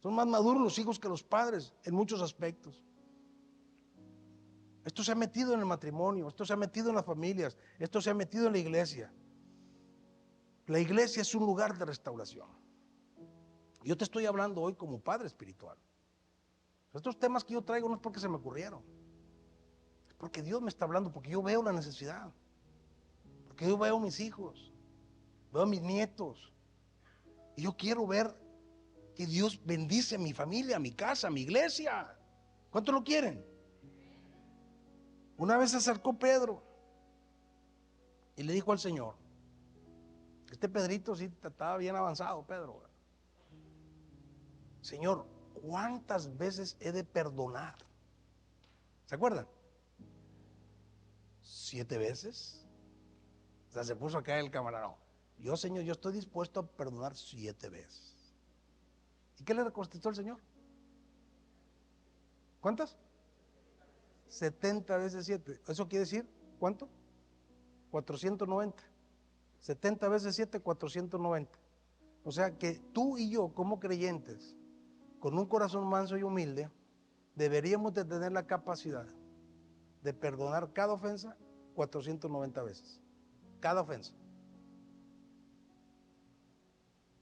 Son más maduros los hijos que los padres en muchos aspectos. Esto se ha metido en el matrimonio, esto se ha metido en las familias, esto se ha metido en la iglesia. La iglesia es un lugar de restauración. Yo te estoy hablando hoy como padre espiritual. Estos temas que yo traigo no es porque se me ocurrieron, es porque Dios me está hablando, porque yo veo la necesidad, porque yo veo a mis hijos, veo a mis nietos, y yo quiero ver que Dios bendice a mi familia, a mi casa, a mi iglesia. ¿Cuánto lo quieren? Una vez se acercó Pedro y le dijo al Señor, este Pedrito sí estaba bien avanzado, Pedro. Señor, ¿cuántas veces he de perdonar? ¿Se acuerdan? 7 veces. O sea, se puso acá el camarada. No. Yo, Señor, yo estoy dispuesto a perdonar 7 veces. ¿Y qué le contestó el Señor? ¿Cuántas? 70 veces 7. ¿Eso quiere decir cuánto? 490. 70 veces 7, 490. O sea que tú y yo, como creyentes, con un corazón manso y humilde, deberíamos de tener la capacidad de perdonar cada ofensa 490 veces. Cada ofensa.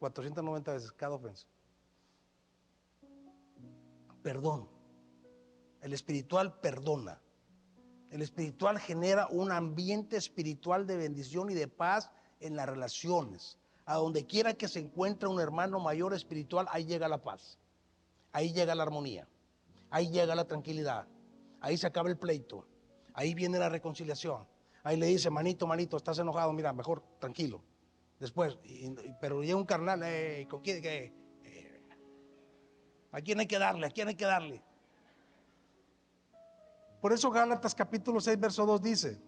490 veces cada ofensa. Perdón. El espiritual perdona. El espiritual genera un ambiente espiritual de bendición y de paz en las relaciones. A donde quiera que se encuentre un hermano mayor espiritual, ahí llega la paz. Ahí llega la armonía. Ahí llega la tranquilidad. Ahí se acaba el pleito. Ahí viene la reconciliación. Ahí le dice, manito, manito, estás enojado, mira, mejor, tranquilo. Después, pero llega un carnal, ¿con quién? ¿A quién hay que darle? ¿A quién hay que darle? Por eso Gálatas capítulo 6, verso 2 dice,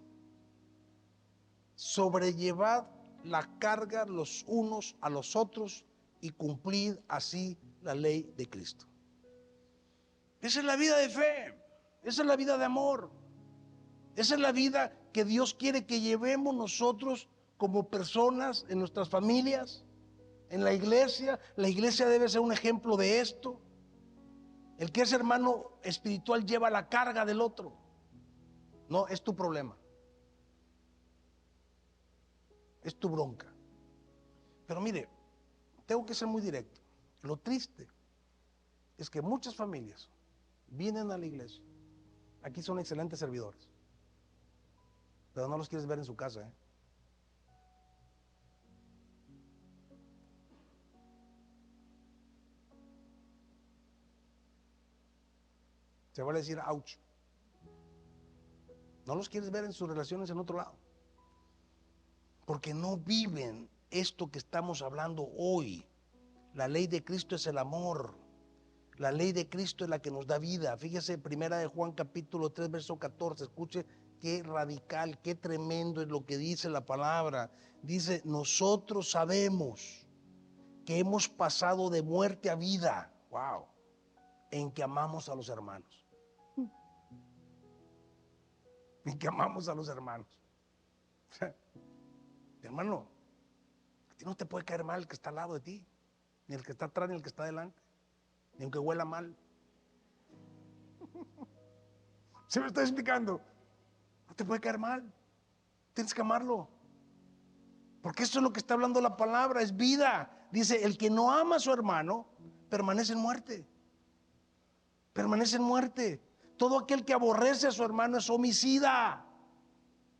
sobrellevad la carga los unos a los otros y cumplid así la ley de Cristo. Esa es la vida de fe, esa es la vida de amor, esa es la vida que Dios quiere que llevemos nosotros como personas en nuestras familias, en la iglesia. La iglesia debe ser un ejemplo de esto. El que es hermano espiritual lleva la carga del otro. No, es tu problema. Es tu bronca. Pero mire, tengo que ser muy directo. Lo triste es que muchas familias vienen a la iglesia. Aquí son excelentes servidores, pero no los quieres ver en su casa, ¿eh? Se va a decir ouch. No los quieres ver en sus relaciones en otro lado, porque no viven esto que estamos hablando hoy. La ley de Cristo es el amor. La ley de Cristo es la que nos da vida. Fíjese, primera de Juan capítulo 3, verso 14. Escuche qué radical, qué tremendo es lo que dice la palabra. Dice, nosotros sabemos que hemos pasado de muerte a vida. Wow. En que amamos a los hermanos. En que amamos a los hermanos. O sea, hermano, a ti no te puede caer mal el que está al lado de ti, ni el que está atrás, ni el que está adelante, ni aunque huela mal. ¿Se me está explicando? No te puede caer mal. Tienes que amarlo. Porque eso es lo que está hablando la palabra, es vida. Dice, el que no ama a su hermano, permanece en muerte. Permanece en muerte. Todo aquel que aborrece a su hermano es homicida.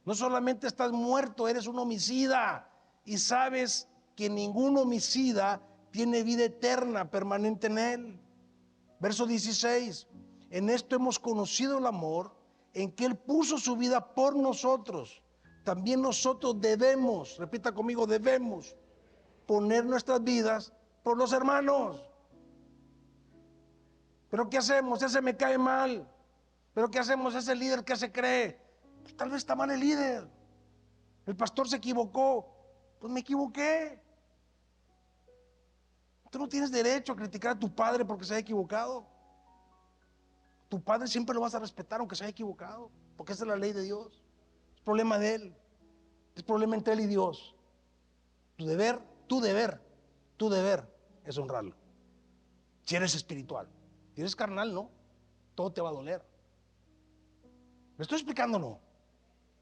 No solamente estás muerto, eres un homicida. Y sabes que ningún homicida tiene vida eterna permanente en Él. Verso 16, en esto hemos conocido el amor, en que Él puso su vida por nosotros. También nosotros debemos, repita conmigo, debemos poner nuestras vidas por los hermanos. ¿Pero qué hacemos? Ese me cae mal. ¿Pero qué hacemos? Ese líder que se cree. Pues tal vez está mal el líder. El pastor se equivocó. Pues me equivoqué. Tú no tienes derecho a criticar a tu padre porque se haya equivocado. Tu padre siempre lo vas a respetar aunque se haya equivocado, porque esa es la ley de Dios. Es problema de él. Es problema entre él y Dios. Tu deber es honrarlo. Si eres espiritual. Si eres carnal, no. Todo te va a doler. ¿Me estoy explicando o no? O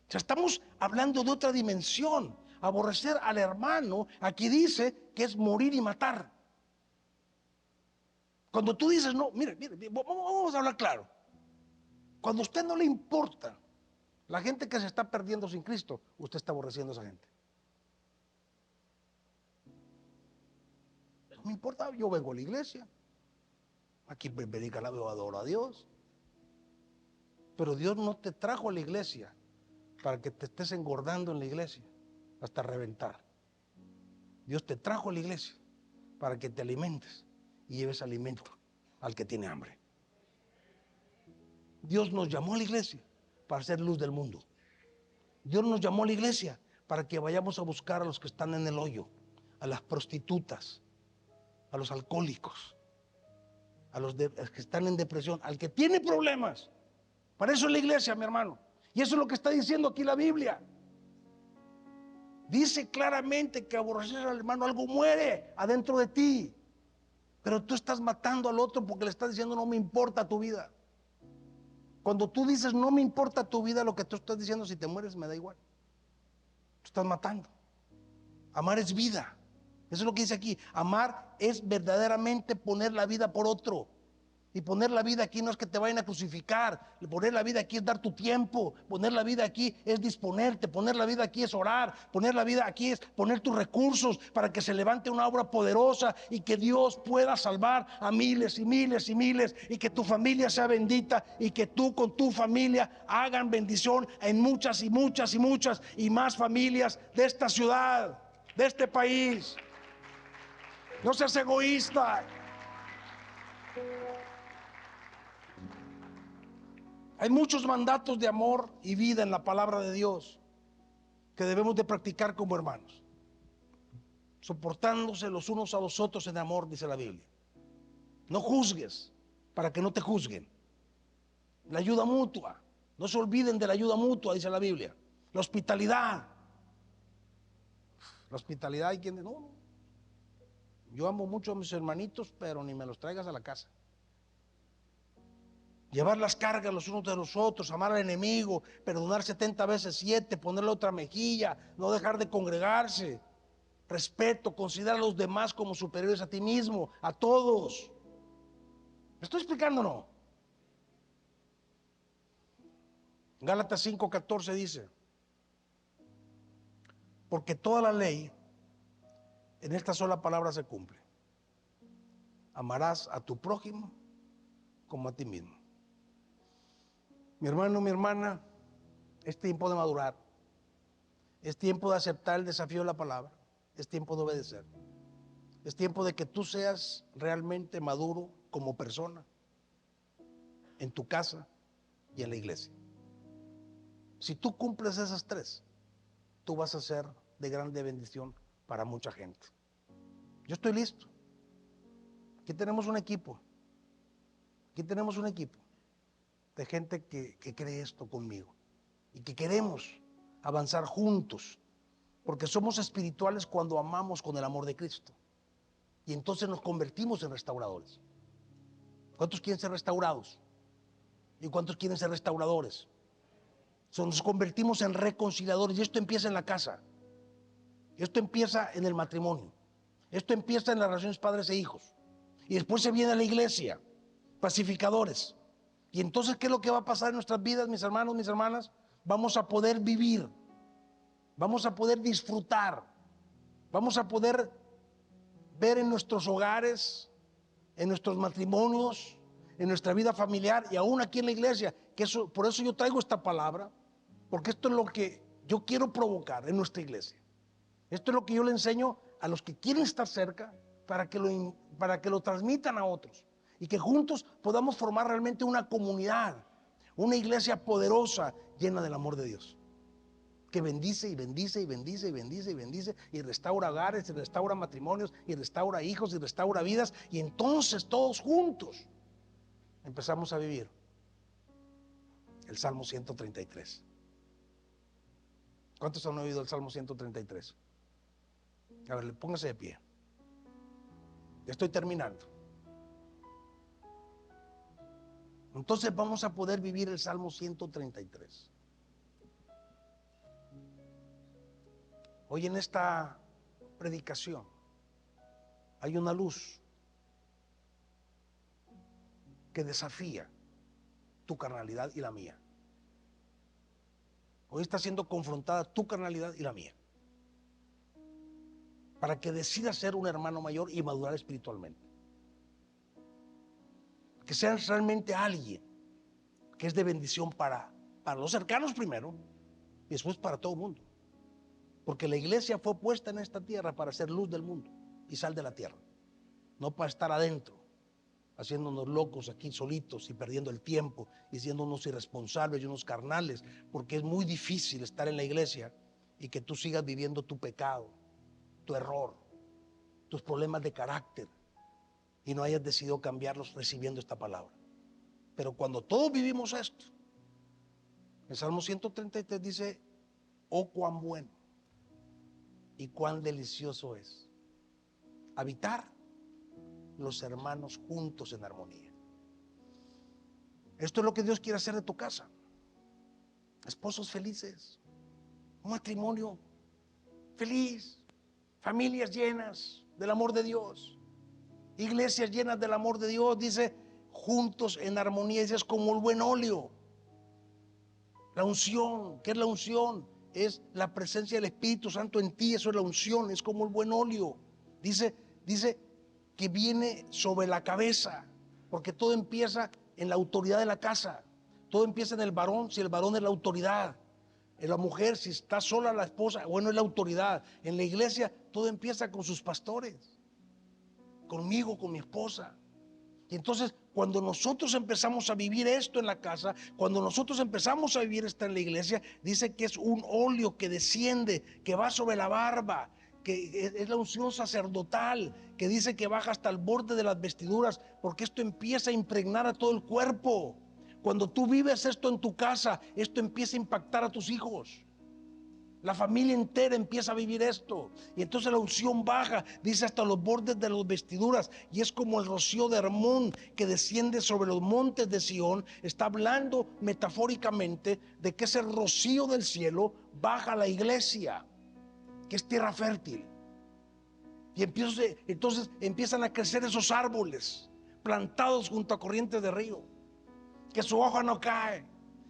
sea, estamos hablando de otra dimensión. Aborrecer al hermano, aquí dice que es morir y matar. Cuando tú dices, no, mire, vamos a hablar claro. Cuando a usted no le importa la gente que se está perdiendo sin Cristo, usted está aborreciendo a esa gente. No me importa, yo vengo a la iglesia. Aquí predica la adoro a Dios. Pero Dios no te trajo a la iglesia para que te estés engordando en la iglesia hasta reventar. Dios te trajo a la iglesia para que te alimentes y lleves alimento al que tiene hambre. Dios nos llamó a la iglesia para ser luz del mundo. Dios nos llamó a la iglesia para que vayamos a buscar a los que están en el hoyo, a las prostitutas, a los alcohólicos, a los que están en depresión, al que tiene problemas. Para eso es la iglesia, mi hermano. Y eso es lo que está diciendo aquí la Biblia. Dice claramente que aborrecer al hermano, algo muere adentro de ti. Pero tú estás matando al otro porque le estás diciendo no me importa tu vida. Cuando tú dices no me importa tu vida, lo que tú estás diciendo, si te mueres me da igual. Tú estás matando. Amar es vida. Eso es lo que dice aquí. Amar es verdaderamente poner la vida por otro. Y poner la vida aquí no es que te vayan a crucificar. Poner la vida aquí es dar tu tiempo. Poner la vida aquí es disponerte. Poner la vida aquí es orar. Poner la vida aquí es poner tus recursos para que se levante una obra poderosa y que Dios pueda salvar a miles y miles y miles, y que tu familia sea bendita y que tú con tu familia hagan bendición en muchas y muchas y muchas y más familias de esta ciudad, de este país. No seas egoísta. Hay muchos mandatos de amor y vida en la palabra de Dios que debemos de practicar como hermanos, soportándose los unos a los otros en amor, dice la Biblia. No juzgues para que no te juzguen. La ayuda mutua, no se olviden de la ayuda mutua, dice la Biblia. La hospitalidad. La hospitalidad, hay quien dice, no, yo amo mucho a mis hermanitos, pero ni me los traigas a la casa. Llevar las cargas los unos de los otros, amar al enemigo, perdonar 70 veces 7, ponerle otra mejilla, no dejar de congregarse, respeto, considerar a los demás como superiores a ti mismo, a todos. ¿Me estoy explicando o no? Gálatas 5:14 dice, porque toda la ley en esta sola palabra se cumple. Amarás a tu prójimo como a ti mismo. Mi hermano, mi hermana, es tiempo de madurar. Es tiempo de aceptar el desafío de la palabra. Es tiempo de obedecer. Es tiempo de que tú seas realmente maduro como persona, en tu casa y en la iglesia. Si tú cumples esas tres, tú vas a ser de grande bendición para mucha gente. Yo estoy listo. Aquí tenemos un equipo. Aquí tenemos un equipo de gente que cree esto conmigo y que queremos avanzar juntos, porque somos espirituales cuando amamos con el amor de Cristo. Y entonces nos convertimos en restauradores. ¿Cuántos quieren ser restaurados? ¿Y cuántos quieren ser restauradores? Nos convertimos en reconciliadores, y esto empieza en la casa. Esto empieza en el matrimonio. Esto empieza en las relaciones padres e hijos. Y después se viene a la iglesia, pacificadores. Y entonces, ¿qué es lo que va a pasar en nuestras vidas, mis hermanos, mis hermanas? Vamos a poder vivir, vamos a poder disfrutar, vamos a poder ver en nuestros hogares, en nuestros matrimonios, en nuestra vida familiar y aún aquí en la iglesia. Por eso yo traigo esta palabra, porque esto es lo que yo quiero provocar en nuestra iglesia. Esto es lo que yo le enseño a los que quieren estar cerca para que lo transmitan a otros y que juntos podamos formar realmente una comunidad, una iglesia poderosa, llena del amor de Dios, que bendice y bendice y bendice y bendice y bendice y restaura hogares y restaura matrimonios y restaura hijos y restaura vidas, y entonces todos juntos empezamos a vivir el Salmo 133. ¿Cuántos han oído el Salmo 133? A ver, póngase de pie. Estoy terminando. Entonces vamos a poder vivir el Salmo 133. Hoy en esta predicación hay una luz que desafía tu carnalidad y la mía. Hoy está siendo confrontada tu carnalidad y la mía, para que decidas ser un hermano mayor y madurar espiritualmente. Que seas realmente alguien que es de bendición para los cercanos primero y después para todo el mundo. Porque la iglesia fue puesta en esta tierra para ser luz del mundo y sal de la tierra, no para estar adentro haciéndonos locos aquí solitos y perdiendo el tiempo y siendo unos irresponsables y unos carnales, porque es muy difícil estar en la iglesia y que tú sigas viviendo tu pecado, tu error, tus problemas de carácter y no hayas decidido cambiarlos recibiendo esta palabra. Pero cuando todos vivimos esto, el Salmo 133 dice: oh, cuán bueno y cuán delicioso es habitar los hermanos juntos en armonía. Esto es lo que Dios quiere hacer de tu casa. Esposos felices, un matrimonio feliz, familias llenas del amor de Dios, iglesias llenas del amor de Dios. Dice juntos en armonía. Dice, es como el buen óleo. La unción, ¿qué es la unción? Es la presencia del Espíritu Santo en ti. Eso es la unción, es como el buen óleo. Dice que viene sobre la cabeza, porque todo empieza en la autoridad de la casa. Todo empieza en el varón, si el varón es la autoridad. En la mujer, si está sola la esposa, bueno, es la autoridad. En la iglesia todo empieza con sus pastores, conmigo, con mi esposa. Y entonces cuando nosotros empezamos a vivir esto en la casa, cuando nosotros empezamos a vivir esto en la iglesia, dice que es un óleo que desciende, que va sobre la barba, que es la unción sacerdotal, que dice que baja hasta el borde de las vestiduras, porque esto empieza a impregnar a todo el cuerpo. Cuando tú vives esto en tu casa, esto empieza a impactar a tus hijos. La familia entera empieza a vivir esto. Y entonces la unción baja, dice, hasta los bordes de las vestiduras. Y es como el rocío de Hermón que desciende sobre los montes de Sión. Está hablando metafóricamente de que ese rocío del cielo baja a la iglesia, que es tierra fértil. Y entonces empiezan a crecer esos árboles plantados junto a corrientes de río, que su hoja no cae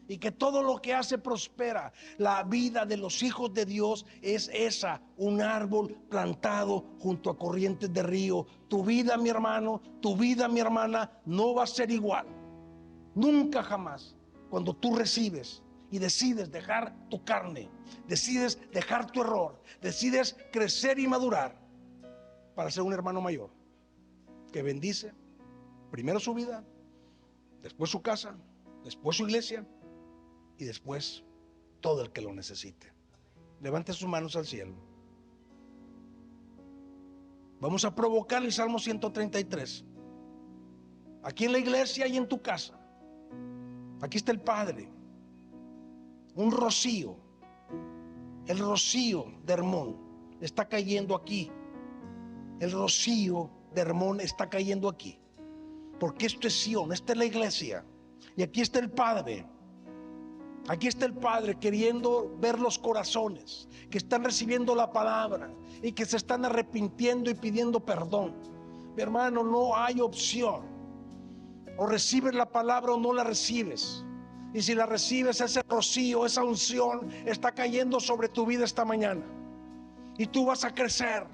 y que todo lo que hace prospera. La vida de los hijos de Dios es esa, un árbol plantado junto a corrientes de río. Tu vida, mi hermano, tu vida, mi hermana, no va a ser igual, nunca jamás, cuando tú recibes y decides dejar tu carne, decides dejar tu error, decides crecer y madurar para ser un hermano mayor que bendice primero su vida, después su casa, después su iglesia y después todo el que lo necesite. Levante sus manos al cielo. Vamos a provocar el Salmo 133 aquí en la iglesia y en tu casa. Aquí está el Padre, un rocío, el rocío de Hermón está cayendo aquí. El rocío de Hermón está cayendo aquí, porque esto es Sión, esta es la iglesia. Y aquí está el Padre. Aquí está el Padre queriendo ver los corazones que están recibiendo la palabra y que se están arrepintiendo y pidiendo perdón. Mi hermano, no hay opción. O recibes la palabra o no la recibes. Y si la recibes, ese rocío, esa unción está cayendo sobre tu vida esta mañana. Y tú vas a crecer.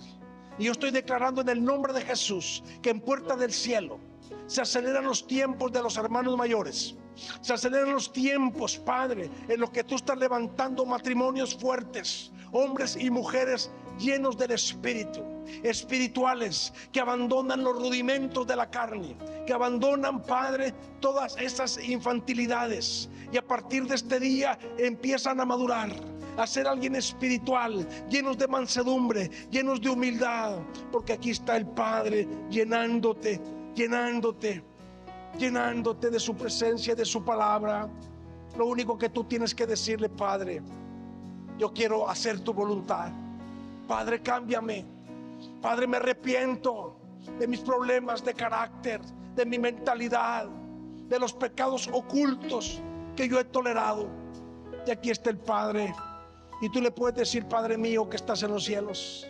Y yo estoy declarando en el nombre de Jesús que en Puerta del Cielo se aceleran los tiempos de los hermanos mayores. Se aceleran los tiempos, Padre, en los que tú estás levantando matrimonios fuertes, hombres y mujeres llenos del Espíritu, espirituales, que abandonan los rudimentos de la carne, que abandonan, Padre, todas esas infantilidades, y a partir de este día empiezan a madurar, a ser alguien espiritual, llenos de mansedumbre, llenos de humildad, porque aquí está el Padre llenándote de su presencia, de su palabra. Lo único que tú tienes que decirle: Padre, yo quiero hacer tu voluntad. Padre, cámbiame. Padre, me arrepiento de mis problemas de carácter, de mi mentalidad, de los pecados ocultos que yo he tolerado. Y aquí está el Padre. Y tú le puedes decir: Padre mío que estás en los cielos,